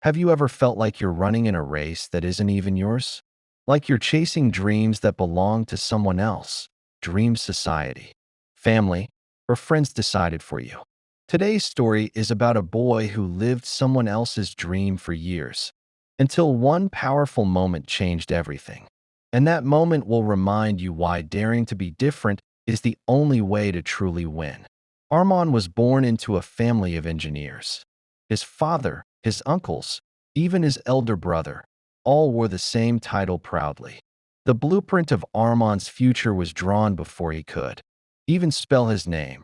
Have you ever felt like you're running in a race that isn't even yours? Like you're chasing dreams that belong to someone else, dream society, family, or friends decided for you. Today's story is about a boy who lived someone else's dream for years, until one powerful moment changed everything. And that moment will remind you why daring to be different is the only way to truly win. Armand was born into a family of engineers. His father, his uncles, even his elder brother, all wore the same title proudly. The blueprint of Armand's future was drawn before he could even spell his name.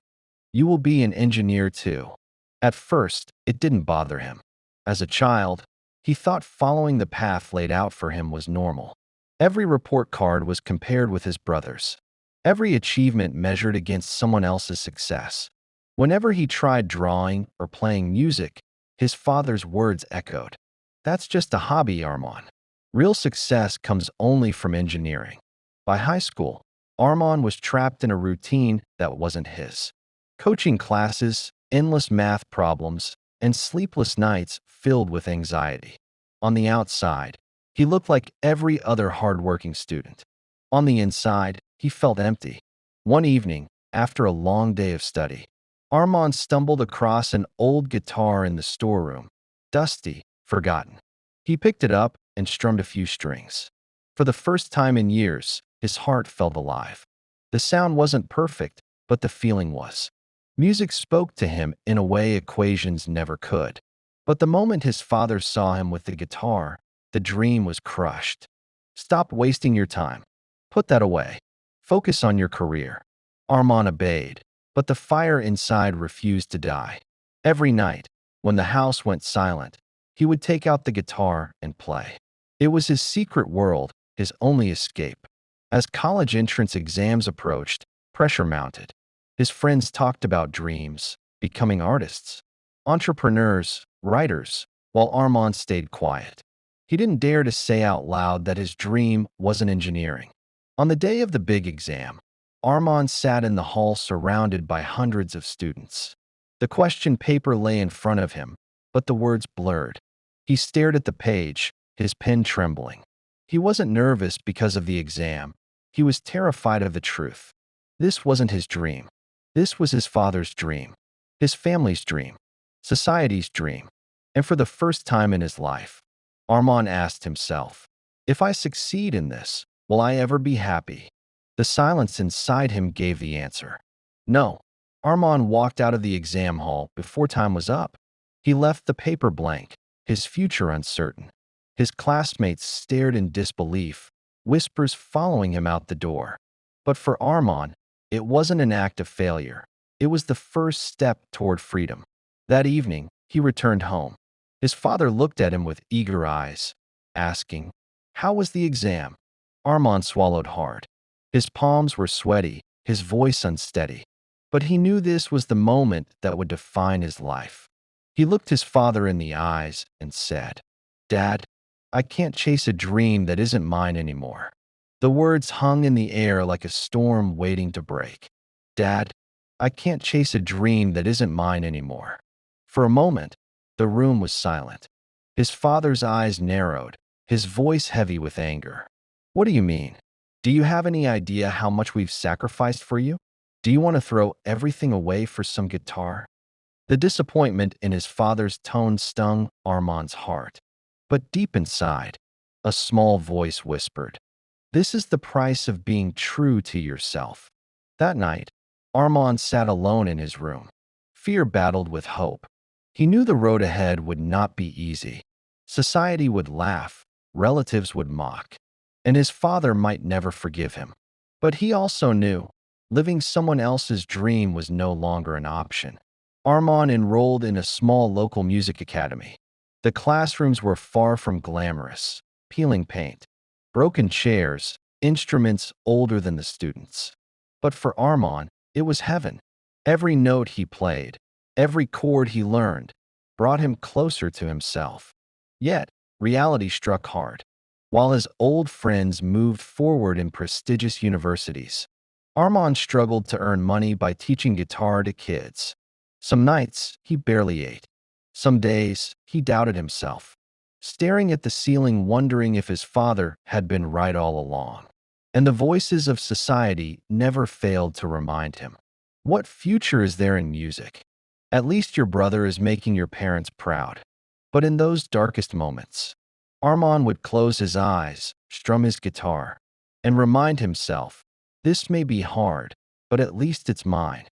You will be an engineer too. At first, it didn't bother him. As a child, he thought following the path laid out for him was normal. Every report card was compared with his brother's. Every achievement measured against someone else's success. Whenever he tried drawing or playing music, his father's words echoed. That's just a hobby, Armand. Real success comes only from engineering. By high school, Armand was trapped in a routine that wasn't his. Coaching classes, endless math problems, and sleepless nights filled with anxiety. On the outside, he looked like every other hardworking student. On the inside, he felt empty. One evening, after a long day of study, Armand stumbled across an old guitar in the storeroom, dusty, forgotten. He picked it up and strummed a few strings. For the first time in years, his heart felt alive. The sound wasn't perfect, but the feeling was. Music spoke to him in a way equations never could. But the moment his father saw him with the guitar, the dream was crushed. Stop wasting your time. Put that away. Focus on your career. Armand obeyed, but the fire inside refused to die. Every night, when the house went silent, he would take out the guitar and play. It was his secret world, his only escape. As college entrance exams approached, pressure mounted. His friends talked about dreams, becoming artists, entrepreneurs, writers, while Armand stayed quiet. He didn't dare to say out loud that his dream wasn't engineering. On the day of the big exam, Armand sat in the hall surrounded by hundreds of students. The question paper lay in front of him, but the words blurred. He stared at the page, his pen trembling. He wasn't nervous because of the exam. He was terrified of the truth. This wasn't his dream. This was his father's dream, his family's dream, society's dream. And for the first time in his life, Armand asked himself, if I succeed in this, will I ever be happy? The silence inside him gave the answer. No. Armand walked out of the exam hall before time was up. He left the paper blank, his future uncertain. His classmates stared in disbelief, whispers following him out the door. But for Armand, it wasn't an act of failure. It was the first step toward freedom. That evening, he returned home. His father looked at him with eager eyes, asking, "How was the exam?" Armand swallowed hard. His palms were sweaty, his voice unsteady. But he knew this was the moment that would define his life. He looked his father in the eyes and said, "Dad, I can't chase a dream that isn't mine anymore." The words hung in the air like a storm waiting to break. "Dad, I can't chase a dream that isn't mine anymore." For a moment, the room was silent. His father's eyes narrowed, his voice heavy with anger. "What do you mean? Do you have any idea how much we've sacrificed for you? Do you want to throw everything away for some guitar?" The disappointment in his father's tone stung Armand's heart. But deep inside, a small voice whispered, "This is the price of being true to yourself." That night, Armand sat alone in his room. Fear battled with hope. He knew the road ahead would not be easy. Society would laugh, relatives would mock, and his father might never forgive him. But he also knew living someone else's dream was no longer an option. Armand enrolled in a small local music academy. The classrooms were far from glamorous, peeling paint, broken chairs, instruments older than the students. But for Armand, it was heaven. Every note he played, every chord he learned, brought him closer to himself. Yet, reality struck hard. While his old friends moved forward in prestigious universities, Armand struggled to earn money by teaching guitar to kids. Some nights, he barely ate. Some days, he doubted himself. staring at the ceiling, wondering if his father had been right all along. And the voices of society never failed to remind him, what future is there in music? At least your brother is making your parents proud. But in those darkest moments, Armand would close his eyes, strum his guitar, and remind himself, this may be hard, but at least it's mine.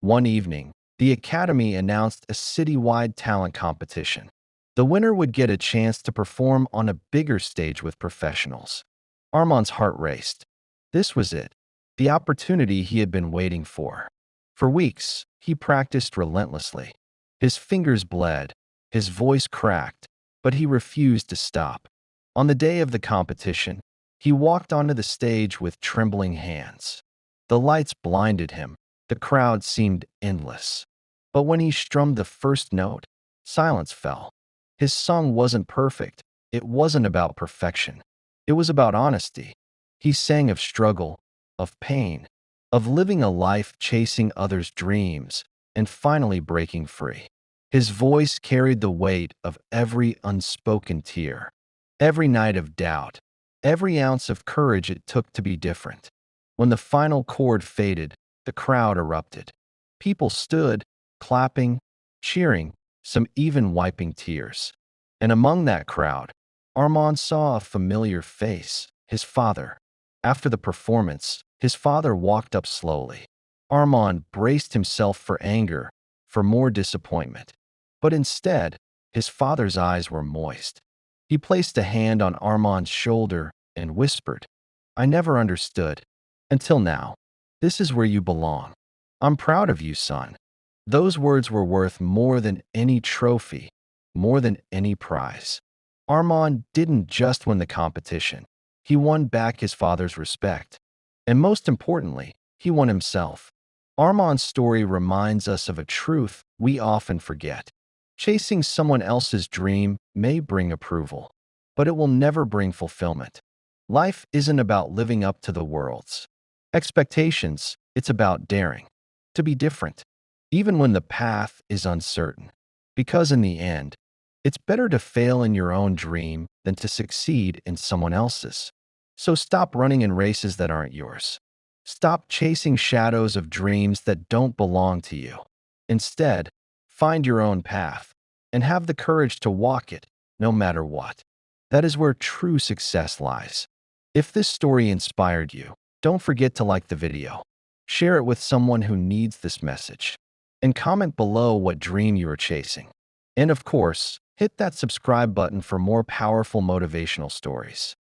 One evening, the Academy announced a citywide talent competition. The winner would get a chance to perform on a bigger stage with professionals. Armand's heart raced. This was it, the opportunity he had been waiting for. For weeks, he practiced relentlessly. His fingers bled, his voice cracked, but he refused to stop. On the day of the competition, he walked onto the stage with trembling hands. The lights blinded him. The crowd seemed endless. But when he strummed the first note, silence fell. His song wasn't perfect. It wasn't about perfection. It was about honesty. He sang of struggle, of pain, of living a life chasing others' dreams and finally breaking free. His voice carried the weight of every unspoken tear, every night of doubt, every ounce of courage it took to be different. When the final chord faded, the crowd erupted. People stood, clapping, cheering, some even wiping tears. And among that crowd, Armand saw a familiar face, his father. After the performance, his father walked up slowly. Armand braced himself for anger, for more disappointment. But instead, his father's eyes were moist. He placed a hand on Armand's shoulder and whispered, I never understood. Until now. This is where you belong. I'm proud of you, son. Those words were worth more than any trophy, more than any prize. Armand didn't just win the competition. He won back his father's respect. And most importantly, he won himself. Armand's story reminds us of a truth we often forget. Chasing someone else's dream may bring approval, but it will never bring fulfillment. Life isn't about living up to the world's expectations, it's about daring to be different, even when the path is uncertain. Because in the end, it's better to fail in your own dream than to succeed in someone else's. So stop running in races that aren't yours. Stop chasing shadows of dreams that don't belong to you. Instead, find your own path and have the courage to walk it, no matter what. That is where true success lies. If this story inspired you, don't forget to like the video, share it with someone who needs this message, and comment below what dream you are chasing. And of course, hit that subscribe button for more powerful motivational stories.